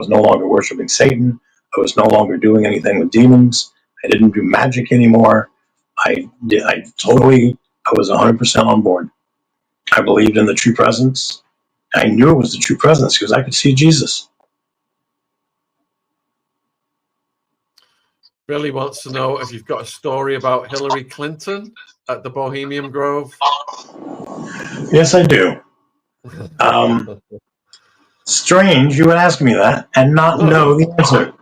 was no longer worshiping Satan. I was no longer doing anything with demons. I didn't do magic anymore. I was 100% on board. I believed in the true presence. I knew it was the true presence because I could see Jesus. Billy wants to know if you've got a story about Hillary Clinton at the Bohemian Grove. Yes, I do. Strange you would ask me that and not know the answer.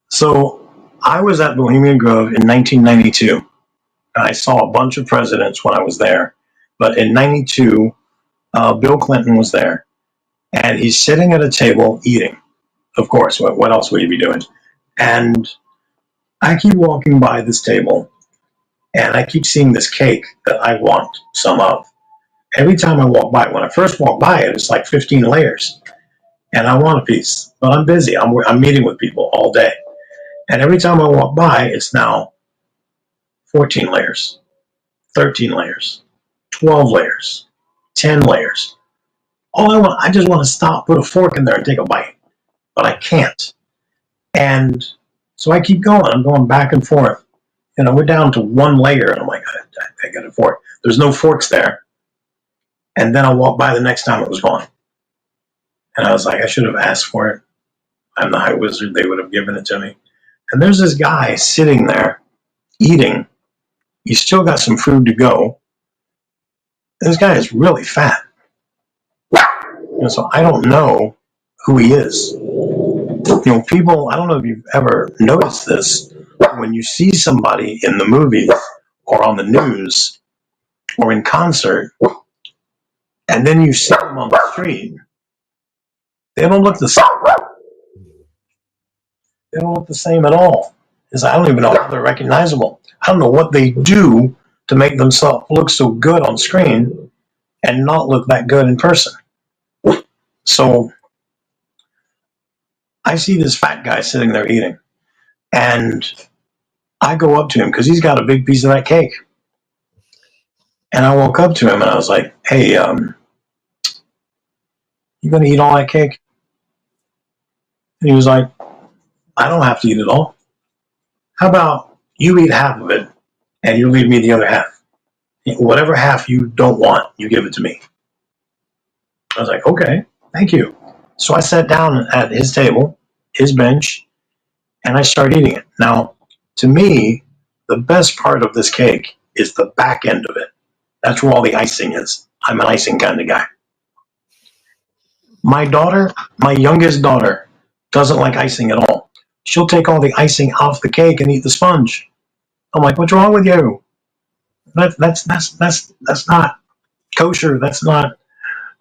So I was at Bohemian Grove in 1992. I saw a bunch of presidents when I was there. But in 92, Bill Clinton was there. And he's sitting at a table eating. Of course, what else would he be doing? And I keep walking by this table. And I keep seeing this cake that I want some of. Every time I walk by, when I first walk by it, it's like 15 layers. And I want a piece. But I'm busy. I'm meeting with people all day. And every time I walk by, it's now 14 layers, 13 layers, 12 layers, 10 layers. I just want to stop, put a fork in there and take a bite. But I can't. And so I keep going. I'm going back and forth. You know, we're down to one layer, and I'm like, I got a fork. There's no forks there. And then I walk by the next time, it was gone. And I was like, I should have asked for it. I'm the high wizard. They would have given it to me. And there's this guy sitting there eating. He's still got some food to go. This guy is really fat. And so I don't know who he is. You know, people, I don't know if you've ever noticed this, when you see somebody in the movies or on the news or in concert, and then you see them on the street, they don't look the same. They don't look the same at all. I don't even know how they're recognizable. I don't know what they do to make themselves look so good on screen and not look that good in person. So I see this fat guy sitting there eating, and I go up to him because he's got a big piece of that cake. And I walk up to him and I was like, hey, you gonna eat all that cake? And he was like, I don't have to eat it all. How about you eat half of it and you leave me the other half? Whatever half you don't want, you give it to me. I was like, okay, thank you. So I sat down at his table, his bench, and I started eating it. Now, to me, the best part of this cake is the back end of it. That's where all the icing is. I'm an icing kind of guy. My daughter, my youngest daughter, doesn't like icing at all. She'll take all the icing off the cake and eat the sponge. I'm like, what's wrong with you? That's not kosher. That's not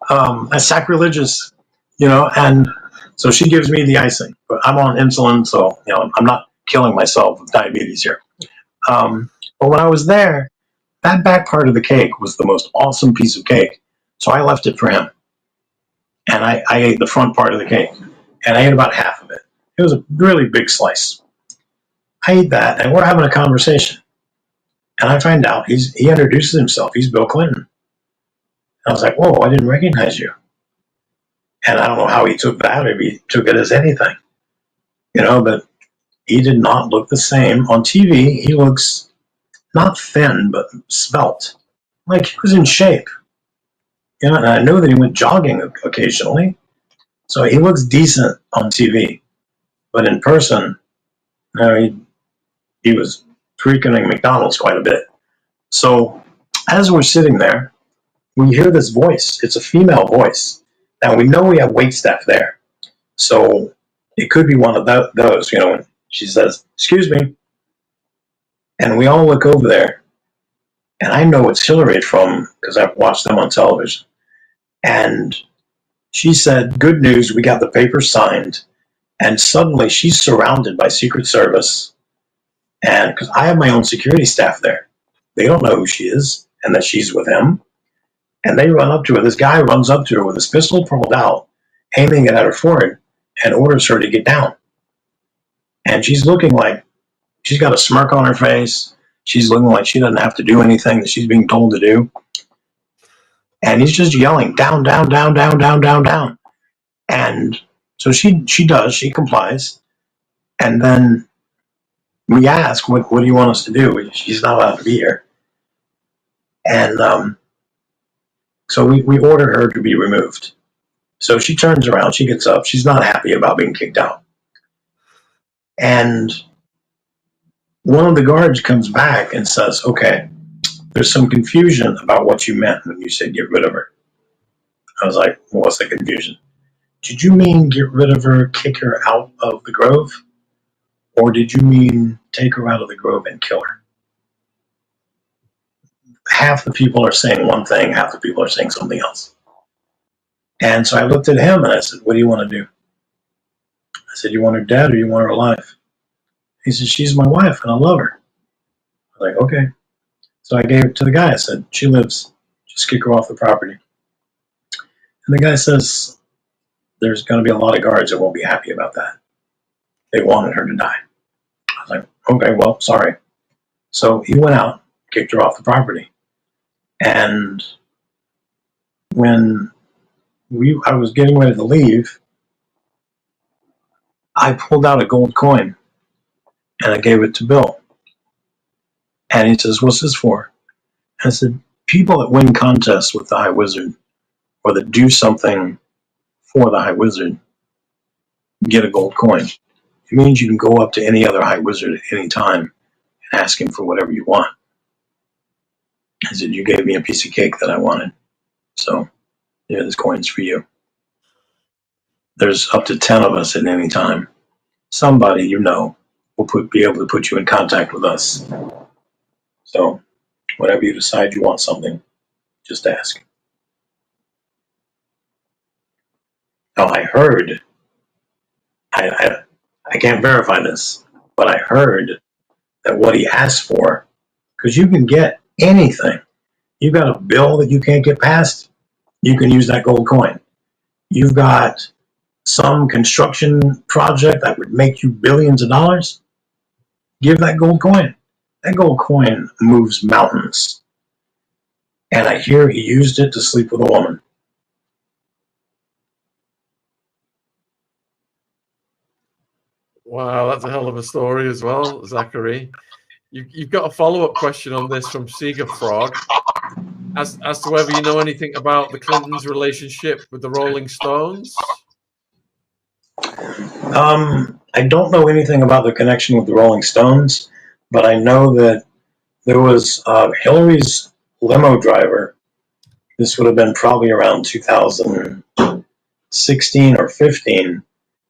that's sacrilegious, you know. And so she gives me the icing, but I'm on insulin, so you know I'm not killing myself with diabetes here. But when I was there, that back part of the cake was the most awesome piece of cake, so I left it for him, and I ate the front part of the cake, and I ate about half of it. It was a really big slice. I ate that, and we're having a conversation. And I find out he introduces himself. He's Bill Clinton. And I was like, whoa, I didn't recognize you. And I don't know how he took that, or he took it as anything. You know, but he did not look the same. On TV, he looks not thin, but svelte. Like he was in shape. You know, and I know that he went jogging occasionally. So he looks decent on TV. But in person, you know, he was frequenting McDonald's quite a bit. So as we're sitting there, we hear this voice. It's a female voice. Now we know we have waitstaff there. So it could be one of those, you know, and she says, excuse me. And we all look over there. And I know it's Hillary because I've watched them on television. And she said, good news, we got the papers signed. And suddenly she's surrounded by Secret Service. And because I have my own security staff there, they don't know who she is and that she's with him. And they run up to her. This guy runs up to her with his pistol pulled out, aiming it at her forehead, and orders her to get down. And she's looking like she's got a smirk on her face. She's looking like she doesn't have to do anything that she's being told to do. And he's just yelling, down, down, down, down, down, down, down. And so she complies. And then we ask, what do you want us to do? She's not allowed to be here. And so we order her to be removed. So she turns around, she gets up, she's not happy about being kicked out. And one of the guards comes back and says, okay, there's some confusion about what you meant when you said get rid of her. I was like, well, what's the confusion? Did you mean get rid of her, kick her out of the grove? Or did you mean take her out of the grove and kill her? Half the people are saying one thing, half the people are saying something else. And so I looked at him and I said, what do you want to do? I said, you want her dead or you want her alive? He said, she's my wife and I love her. I was like, okay. So I gave it to the guy. I said, she lives. Just kick her off the property. And the guy says, there's going to be a lot of guards that won't be happy about that. They wanted her to die. I was like, okay, well, sorry. So he went out, kicked her off the property. And when I was getting ready to leave, I pulled out a gold coin and I gave it to Bill. And he says, what's this for? And I said, people that win contests with the High Wizard or that do something for the High Wizard get a gold coin. It means you can go up to any other High Wizard at any time and ask him for whatever you want. I said, you gave me a piece of cake that I wanted. So, yeah, this coin's for you. There's up to 10 of us at any time. Somebody you know will be able to put you in contact with us. So, whenever you decide you want something, just ask. Now, I heard, I can't verify this, but I heard that what he asked for, because you can get anything. You've got a bill that you can't get past, you can use that gold coin. You've got some construction project that would make you billions of dollars, give that gold coin. That gold coin moves mountains. And I hear he used it to sleep with a woman. Wow, that's a hell of a story as well, Zachary. You've got a follow-up question on this from Seeger Frog, as to whether you know anything about the Clintons' relationship with the Rolling Stones. I don't know anything about the connection with the Rolling Stones, but I know that there was Hillary's limo driver. This would have been probably around 2016 or 15,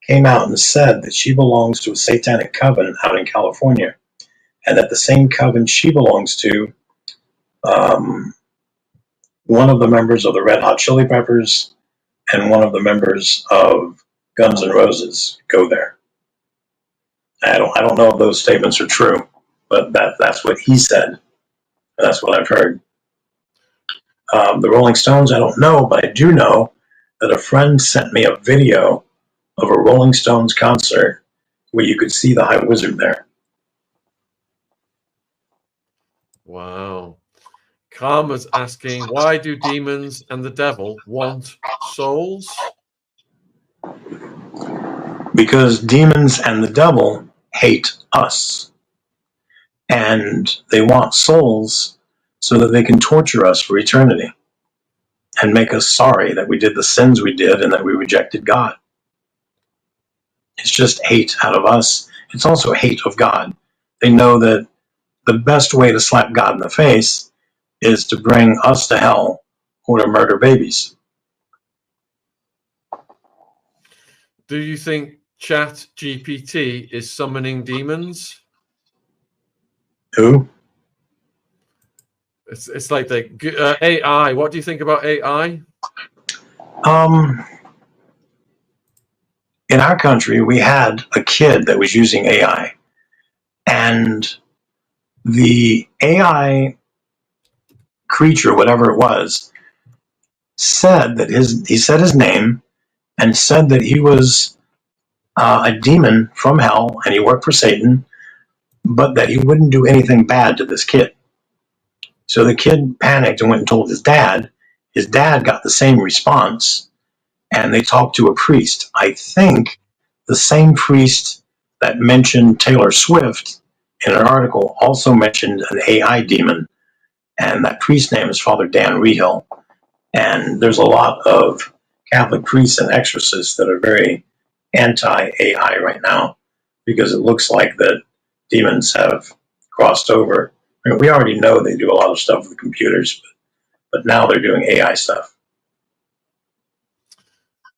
came out and said that she belongs to a satanic coven out in California, and that the same coven she belongs to, one of the members of the Red Hot Chili Peppers and one of the members of Guns N' Roses go there. I don't know if those statements are true, but that's what he said. That's what I've heard. The Rolling Stones, I don't know, but I do know that a friend sent me a video of a Rolling Stones concert where you could see the High Wizard there. Wow. Karma's asking, why do demons and the devil want souls? Because demons and the devil hate us. And they want souls so that they can torture us for eternity and make us sorry that we did the sins we did and that we rejected God. It's just hate out of us. It's also hate of God. They know that the best way to slap God in the face is to bring us to hell or to murder babies. Do you think Chat GPT is summoning demons? Who? It's like the AI. What do you think about AI? In our country, we had a kid that was using AI, and the AI creature, whatever it was, said that he said his name and said that he was a demon from hell and he worked for Satan, but that he wouldn't do anything bad to this kid. So the kid panicked and went and told his dad. His dad got the same response, and they talked to a priest. I think the same priest that mentioned Taylor Swift in an article also mentioned an AI demon, and that priest name is Father Dan Rehill. And there's a lot of Catholic priests and exorcists that are very anti-AI right now, because it looks like that demons have crossed over. I mean, we already know they do a lot of stuff with computers, but now they're doing AI stuff.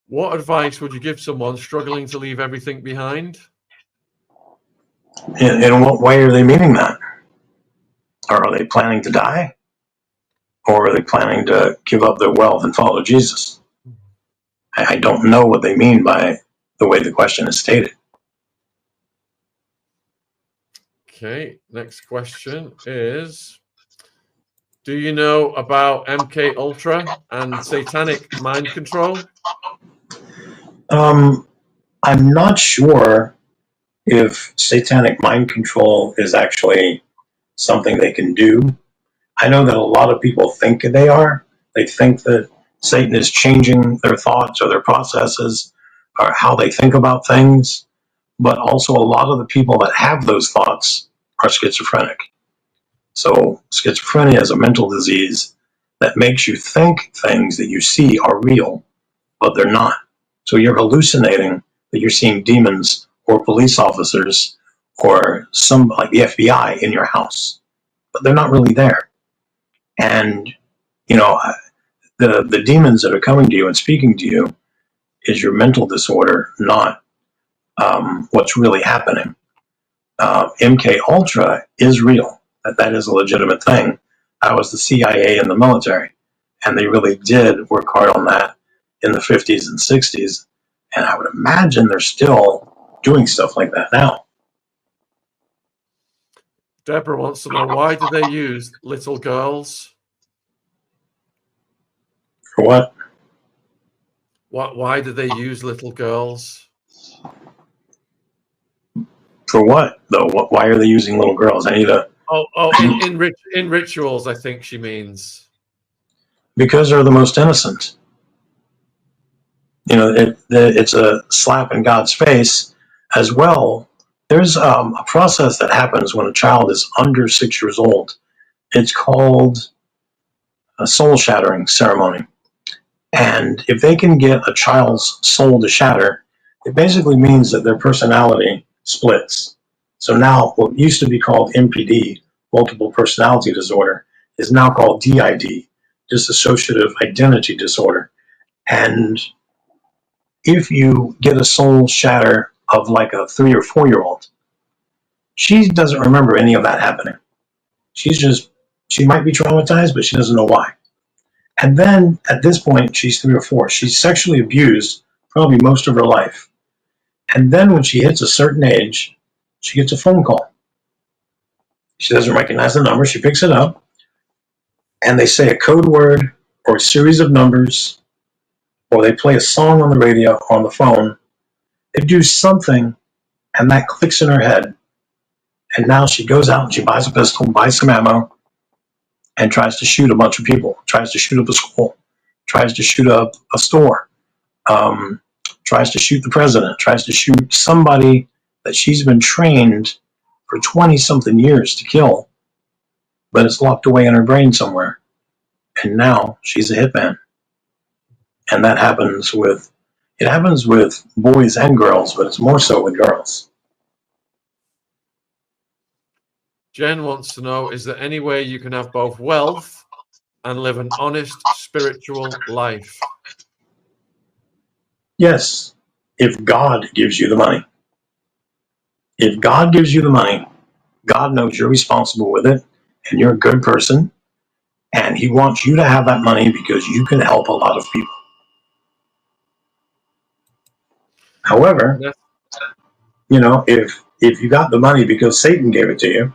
What advice would you give someone struggling to leave everything behind? In what way are they meaning that? Or are they planning to die? Or are they planning to give up their wealth and follow Jesus? I don't know what they mean by the way the question is stated. Okay, next question is, do you know about MK Ultra and satanic mind control? I'm not sure if satanic mind control is actually something they can do. I know that a lot of people think they are. They think that Satan is changing their thoughts or their processes or how they think about things. But also a lot of the people that have those thoughts are schizophrenic. So schizophrenia is a mental disease that makes you think things that you see are real, but they're not. So you're hallucinating that you're seeing demons or police officers or some like the FBI in your house, but they're not really there. And you know, the demons that are coming to you and speaking to you is your mental disorder, not what's really happening. MK Ultra is real. That is a legitimate thing. I was the CIA in the military, and they really did work hard on that in the 50s and 60s. And I would imagine they're still doing stuff like that now. Deborah wants to know, why do they use little girls? For what? Why do they use little girls? For what, though? Why are they using little girls? I need to. In rituals, I think she means. Because they're the most innocent. You know, it's a slap in God's face as well. There's a process that happens when a child is under 6 years old. It's called a soul shattering ceremony. And if they can get a child's soul to shatter, it basically means that their personality splits. So now what used to be called MPD, multiple personality disorder, is now called DID, dissociative identity disorder. And if you get a soul shatter of like a 3 or 4 year old, she doesn't remember any of that happening. She might be traumatized, but she doesn't know why. And then at this point, she's 3 or 4. She's sexually abused probably most of her life. And then when she hits a certain age, she gets a phone call. She doesn't recognize the number. She picks it up, and they say a code word or a series of numbers, or they play a song on the radio or on the phone. They do something, and that clicks in her head. And now she goes out and she buys a pistol, buys some ammo, and tries to shoot a bunch of people, tries to shoot up a school, tries to shoot up a store, tries to shoot the president, tries to shoot somebody that she's been trained for 20-something years to kill, but it's locked away in her brain somewhere. And now she's a hitman. And that happens with boys and girls, but it's more so with girls. Jen wants to know, is there any way you can have both wealth and live an honest spiritual life? Yes, if God gives you the money. If God gives you the money, God knows you're responsible with it, and you're a good person, and he wants you to have that money because you can help a lot of people. However, you know, if you got the money because Satan gave it to you,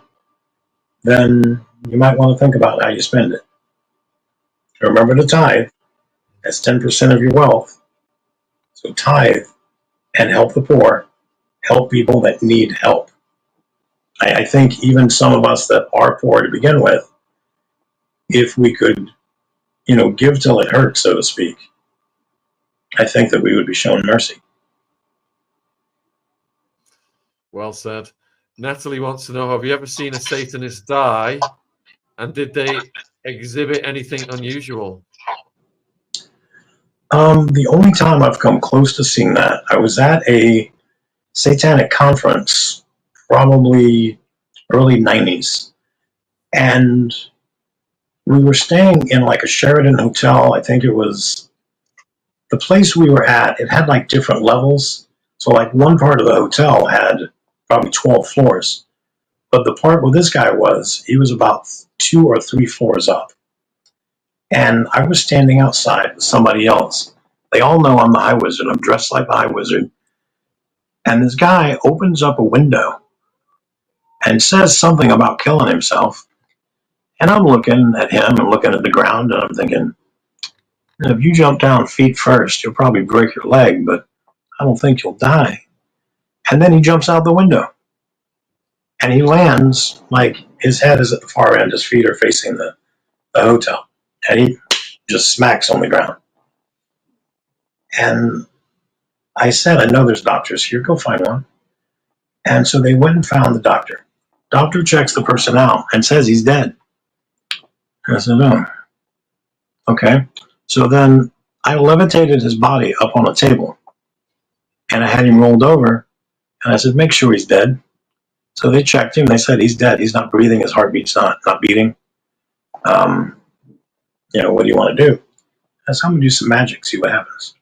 then you might want to think about how you spend it. Remember to tithe. That's 10% of your wealth. So tithe and help the poor. Help people that need help. I think even some of us that are poor to begin with, if we could, you know, give till it hurts, so to speak, I think that we would be shown mercy. Well said. Natalie wants to know, have you ever seen a Satanist die? And did they exhibit anything unusual? The only time I've come close to seeing that, I was at a satanic conference, probably early 90s. And we were staying in like a Sheraton hotel. I think it was the place we were at. It had like different levels. So like one part of the hotel had probably 12 floors. But the part where this guy was, he was about 2 or 3 floors up. And I was standing outside with somebody else. They all know I'm the High Wizard. I'm dressed like the High Wizard. And this guy opens up a window and says something about killing himself. And I'm looking at him and looking at the ground, and I'm thinking, if you jump down feet first, you'll probably break your leg, but I don't think you'll die. And then he jumps out the window. And he lands, like his head is at the far end, his feet are facing the hotel. And he just smacks on the ground. And I said, I know there's doctors here, go find one. And so they went and found the doctor. Doctor checks the person out and says he's dead. And I said, oh, okay. So then I levitated his body up on a table. And I had him rolled over. And I said, make sure he's dead. So they checked him. They said he's dead. He's not breathing. His heartbeat's not beating. What do you want to do? I said, I'm going to do some magic, see what happens.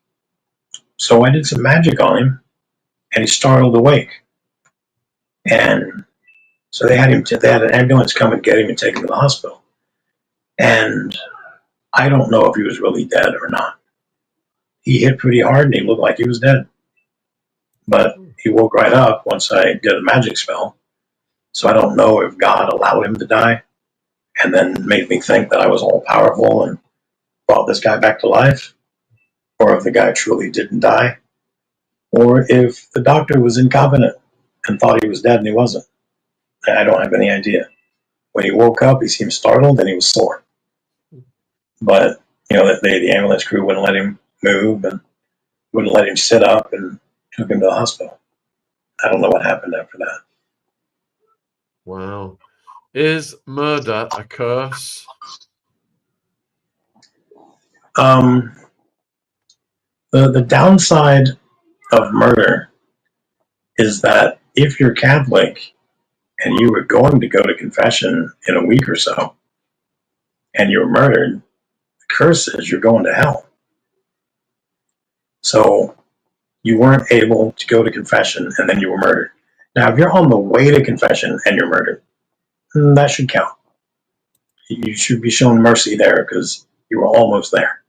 So I did some magic on him, and he startled awake. And so they had an ambulance come and get him and take him to the hospital. And I don't know if he was really dead or not. He hit pretty hard, and he looked like he was dead. But he woke right up once I did a magic spell. So I don't know if God allowed him to die and then made me think that I was all powerful and brought this guy back to life, or if the guy truly didn't die, or if the doctor was incompetent and thought he was dead and he wasn't. I don't have any idea. When he woke up, he seemed startled and he was sore. But, the ambulance crew wouldn't let him move and wouldn't let him sit up and took him to the hospital. I don't know what happened after that. Wow. Is murder a curse? The downside of murder is that if you're Catholic and you were going to go to confession in a week or so and you were murdered, the curse is you're going to hell. So you weren't able to go to confession and then you were murdered. Now, if you're on the way to confession and you're murdered, that should count. You should be shown mercy there because you were almost there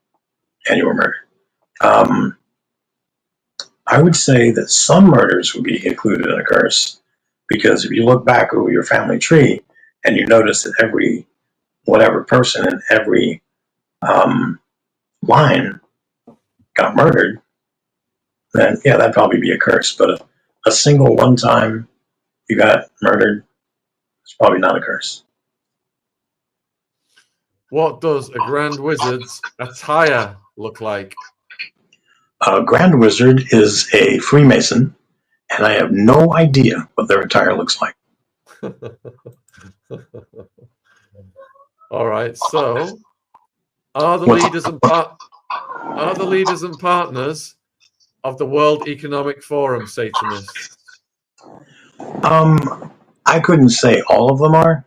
and you were murdered. I would say that some murders would be included in a curse, because if you look back over your family tree and you notice that every whatever person in every line got murdered, then yeah, that'd probably be a curse. But a single one time you got murdered, it's probably not a curse. What does a Grand Wizard's attire look like? A Grand Wizard is a Freemason, and I have no idea what their attire looks like. All right. So, are the leaders and partners of the World Economic Forum Satanists? I couldn't say all of them are,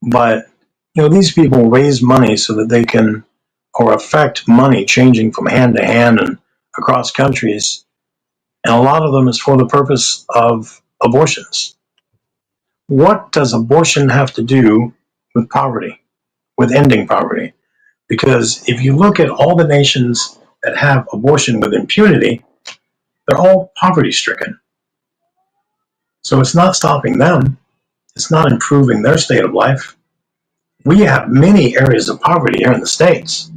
but these people raise money so that they can, or affect money changing from hand to hand and across countries, and a lot of them is for the purpose of abortions. What does abortion have to do with poverty, with ending poverty? Because if you look at all the nations that have abortion with impunity, they're all poverty-stricken. So it's not stopping them. It's not improving their state of life. We have many areas of poverty here in the States,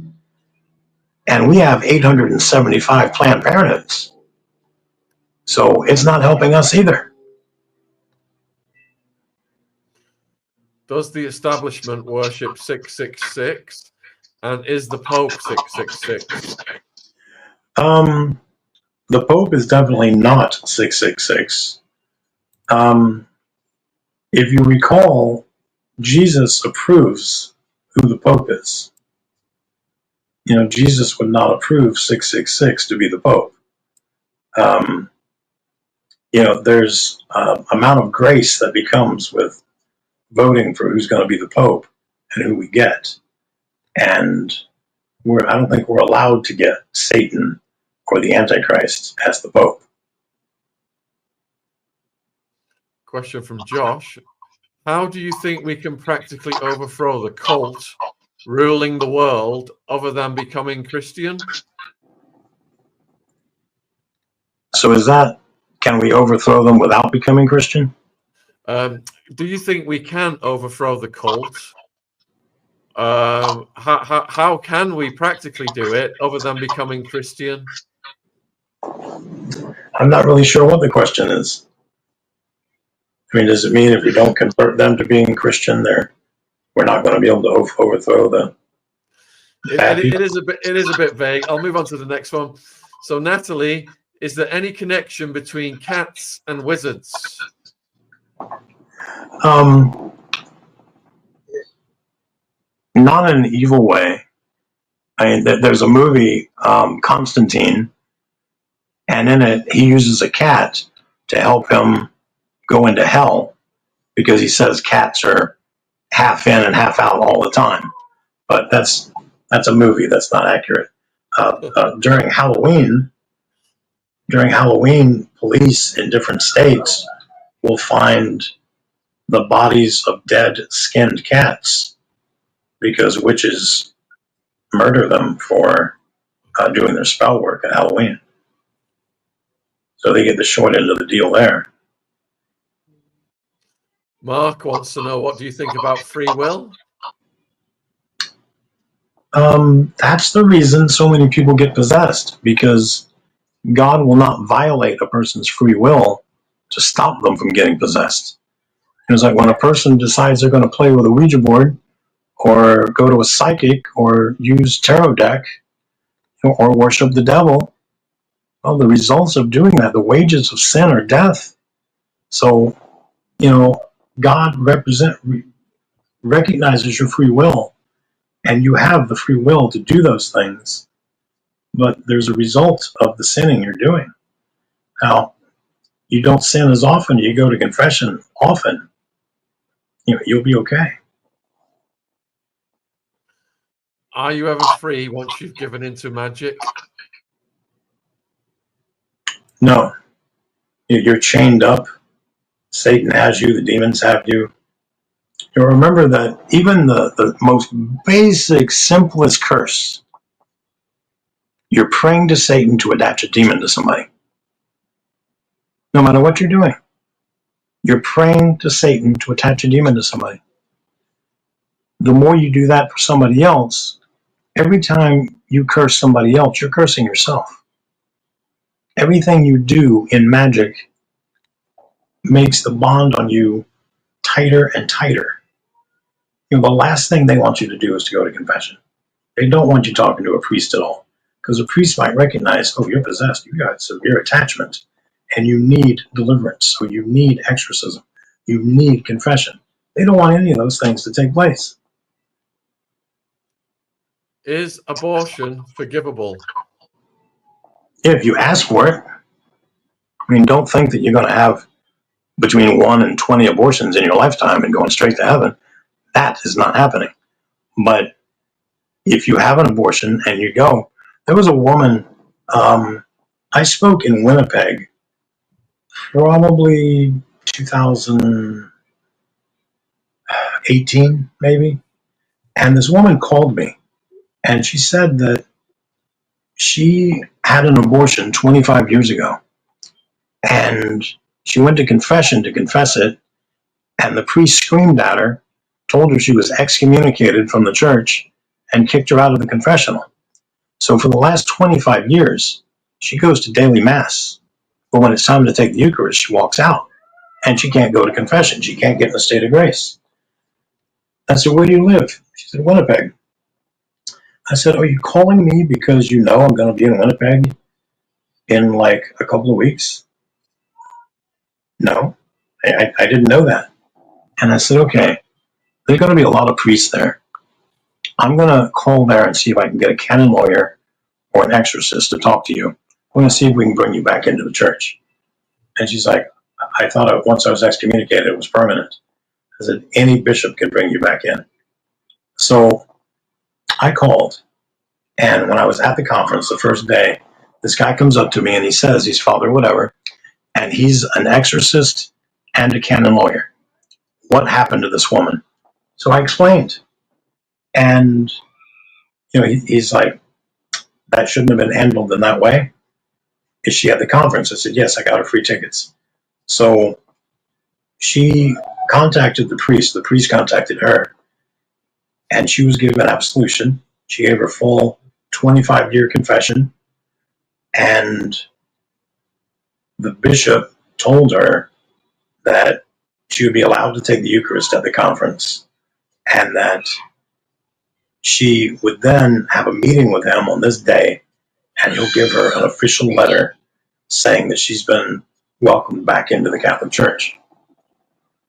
and we have 875 Planned Parenthoods. So it's not helping us either. Does the establishment worship 666? And is the Pope 666? The Pope is definitely not 666. If you recall, Jesus approves who the Pope is. You know, Jesus would not approve 666 to be the Pope. You know, there's amount of grace that becomes with voting for who's going to be the Pope and who we get. And I don't think we're allowed to get Satan or the Antichrist as the Pope. Question from Josh. How do you think we can practically overthrow the cult ruling the world other than becoming Christian? So can we overthrow them without becoming Christian? Do you think we can overthrow the cult? How can we practically do it other than becoming Christian? I'm not really sure what the question is. I mean, does it mean if we don't convert them to being Christian, we're not going to be able to overthrow the bad people? It is a bit vague. I'll move on to the next one. So, Natalie, is there any connection between cats and wizards? Not in an evil way. I mean, there's a movie, Constantine, and in it, he uses a cat to help him go into hell because he says cats are half in and half out all the time. But that's a movie. That's not accurate. During Halloween, police in different states will find the bodies of dead skinned cats because witches murder them for doing their spell work at Halloween. So they get the short end of the deal there. Mark wants to know, what do you think about free will? That's the reason so many people get possessed, because God will not violate a person's free will to stop them from getting possessed. It's like when a person decides they're going to play with a Ouija board or go to a psychic or use tarot deck or worship the devil, well, the results of doing that, the wages of sin are death. So, you know, God recognizes your free will, and you have the free will to do those things, but there's a result of the sinning you're doing. Now, you don't sin as often, you go to confession often, you'll be okay. Are you ever free once you've given into magic? No. You're chained up. Satan has you, the demons have you. You remember that even the most basic, simplest curse, you're praying to Satan to attach a demon to somebody. No matter what you're doing, you're praying to Satan to attach a demon to somebody. The more you do that for somebody else, every time you curse somebody else, you're cursing yourself. Everything you do in magic makes the bond on you tighter and tighter. The last thing they want you to do is to go to confession. They don't want you talking to a priest at all, because a priest might recognize, oh, you're possessed, you got severe attachment, and you need deliverance, so you need exorcism, you need confession. They don't want any of those things to take place. Is abortion forgivable? If you ask for it. I mean, don't think that you're going to have between 1 and 20 abortions in your lifetime and going straight to heaven. That is not happening. But if you have an abortion and you go, there was a woman, I spoke in Winnipeg, probably 2018, maybe. And this woman called me and she said that she had an abortion 25 years ago. And she went to confession to confess it. And the priest screamed at her, told her she was excommunicated from the church, and kicked her out of the confessional. So for the last 25 years, she goes to daily mass. But when it's time to take the Eucharist, she walks out. And she can't go to confession. She can't get in the state of grace. I said, where do you live? She said, Winnipeg. I said, are you calling me because you know I'm going to be in Winnipeg in like a couple of weeks? No, I didn't know that. And I said, okay, there's going to be a lot of priests there. I'm going to call there and see if I can get a canon lawyer or an exorcist to talk to you. I'm going to see if we can bring you back into the church. And she's like, I thought once I was excommunicated, it was permanent. I said, any bishop can bring you back in. So I called. And when I was at the conference the first day, this guy comes up to me and he says he's Father whatever, and he's an exorcist and a canon lawyer. What happened to this woman? So I explained. And, he's like, that shouldn't have been handled in that way. Is she at the conference? I said, yes, I got her free tickets. So she contacted the priest contacted her, and she was given absolution. She gave her full 25-year confession, and the bishop told her that she would be allowed to take the Eucharist at the conference, and that she would then have a meeting with him on this day, and he'll give her an official letter saying that she's been welcomed back into the Catholic Church.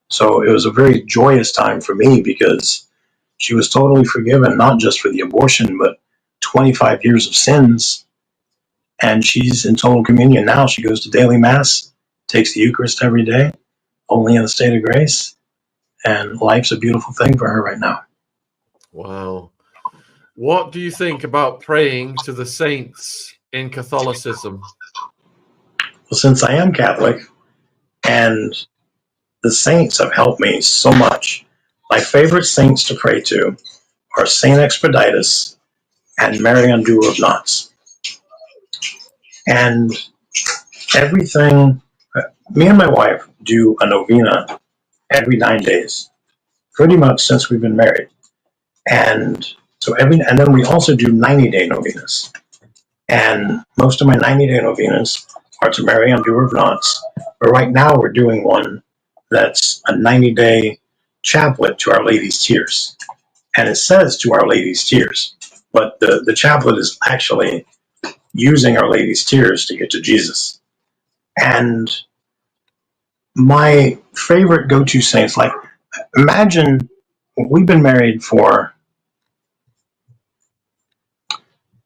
So it was a very joyous time for me because she was totally forgiven, not just for the abortion, but 25 years of sins. And she's in total communion now. She goes to daily mass, takes the Eucharist every day, only in the state of grace. And life's a beautiful thing for her right now. Wow. What do you think about praying to the saints in Catholicism? Well, since I am Catholic, and the saints have helped me so much, my favorite saints to pray to are Saint Expeditus and Mary Undoer of Knots. And everything, me and my wife do a novena every 9 days, pretty much since we've been married. And then we also do 90-day novenas. And most of my 90-day novenas are to Mary Undoer of Knots. But right now we're doing one that's a 90-day chaplet to Our Lady's Tears. And it says to Our Lady's Tears, but the chaplet is actually using Our Lady's Tears to get to Jesus. And my favorite go-to saints, like, imagine we've been married for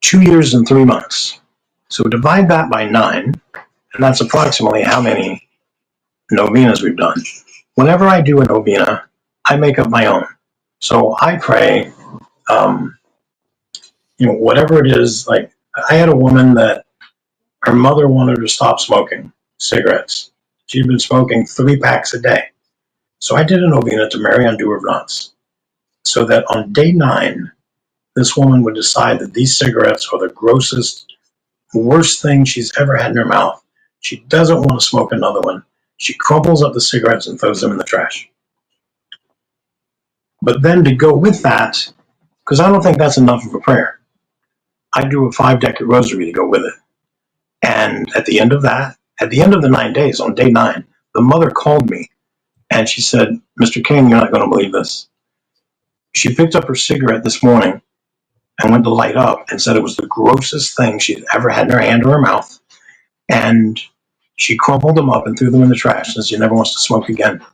2 years and 3 months. So divide that by 9, and that's approximately how many novenas we've done. Whenever I do a novena, I make up my own. So I pray, whatever it is. Like, I had a woman that her mother wanted her to stop smoking cigarettes. She'd been smoking 3 packs a day. So I did a novena to Mary Undoer of Knots, so that on day 9, this woman would decide that these cigarettes are the grossest, worst thing she's ever had in her mouth. She doesn't want to smoke another one. She crumples up the cigarettes and throws them in the trash. But then to go with that, because I don't think that's enough of a prayer, I do a 5-decade rosary to go with it. And at the end of that, at the end of the 9 days, on day 9, the mother called me and she said, Mr. King, you're not going to believe this. She picked up her cigarette this morning and went to light up and said it was the grossest thing she'd ever had in her hand or her mouth. And she crumpled them up and threw them in the trash and she never wants to smoke again.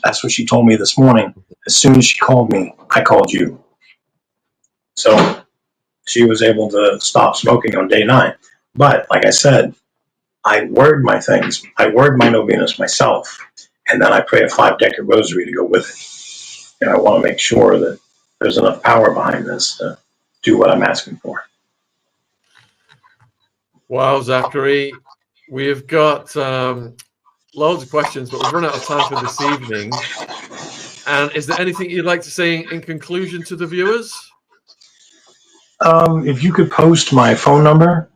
That's what she told me this morning. As soon as she called me, I called you. So she was able to stop smoking on day 9. But like I said, I word my things. I word my novenas myself. And then I pray a 5-decade rosary to go with it. And I want to make sure that there's enough power behind this to do what I'm asking for. Wow, Zachary, we've got loads of questions, but we've run out of time for this evening. And is there anything you'd like to say in conclusion to the viewers? If you could post my phone number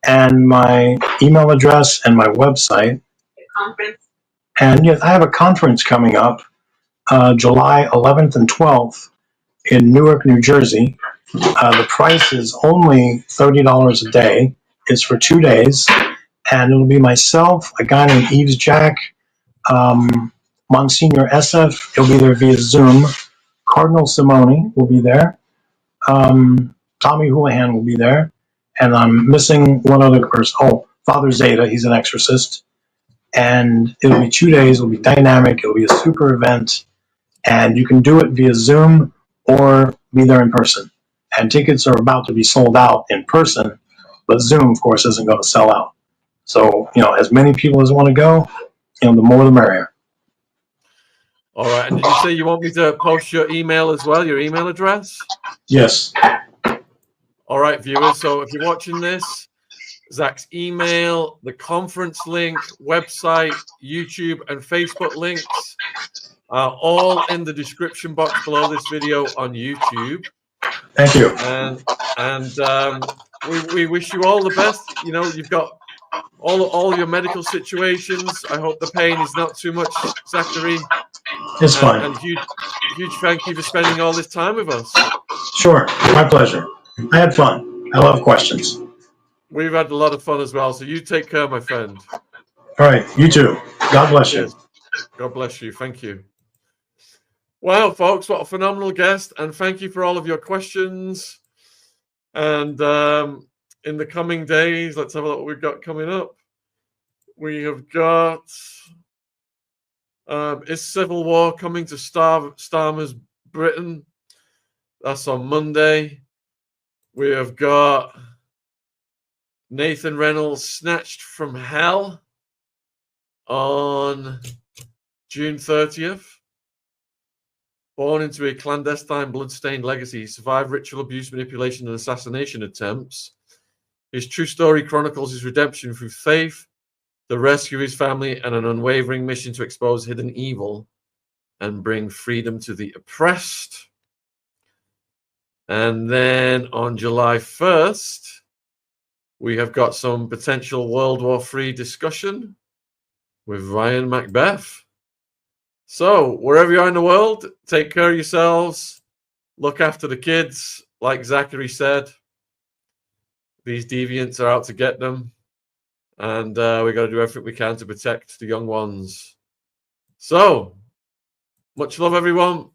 and my email address and my website. Conference. And yes, I have a conference coming up July 11th and 12th in Newark, New Jersey. The price is only $30 a day. It's for 2 days. And it'll be myself, a guy named Yves Jack, Monsignor SF, he'll be there via Zoom. Cardinal Simone will be there. Tommy Houlihan will be there. And I'm missing one other person. Oh, Father Zeta. He's an exorcist. And it'll be 2 days. It'll be dynamic. It'll be a super event. And you can do it via Zoom or be there in person. And tickets are about to be sold out in person, but Zoom, of course, isn't going to sell out. So, as many people as want to go, the more the merrier. All right. And did you say you want me to post your email as well, your email address? Yes. All right, viewers. So if you're watching this, Zach's email, the conference link, website, YouTube, and Facebook links are all in the description box below this video on YouTube. Thank you. And we wish you all the best. You've got all your medical situations. I hope the pain is not too much, Zachary. It's fine. And huge thank you for spending all this time with us. Sure. My pleasure. I had fun. I love questions. We've had a lot of fun as well. So you take care, my friend. All right. You too. God bless you. God bless you. Thank you. Wow, folks, what a phenomenal guest. And thank you for all of your questions. And in the coming days, let's have a look what we've got coming up. We have got, is civil war coming to Starmer's Britain? That's on Monday. We have got Nathan Reynolds snatched from hell on June 30th. Born into a clandestine blood-stained legacy, he survived ritual abuse, manipulation, and assassination attempts. His true story chronicles his redemption through faith, the rescue of his family, and an unwavering mission to expose hidden evil and bring freedom to the oppressed. And then on July 1st, we have got some potential World War III discussion with Ryan Macbeth. So, wherever you are in the world, take care of yourselves. Look after the kids. Like Zachary said, these deviants are out to get them. And we got to do everything we can to protect the young ones. So, much love, everyone.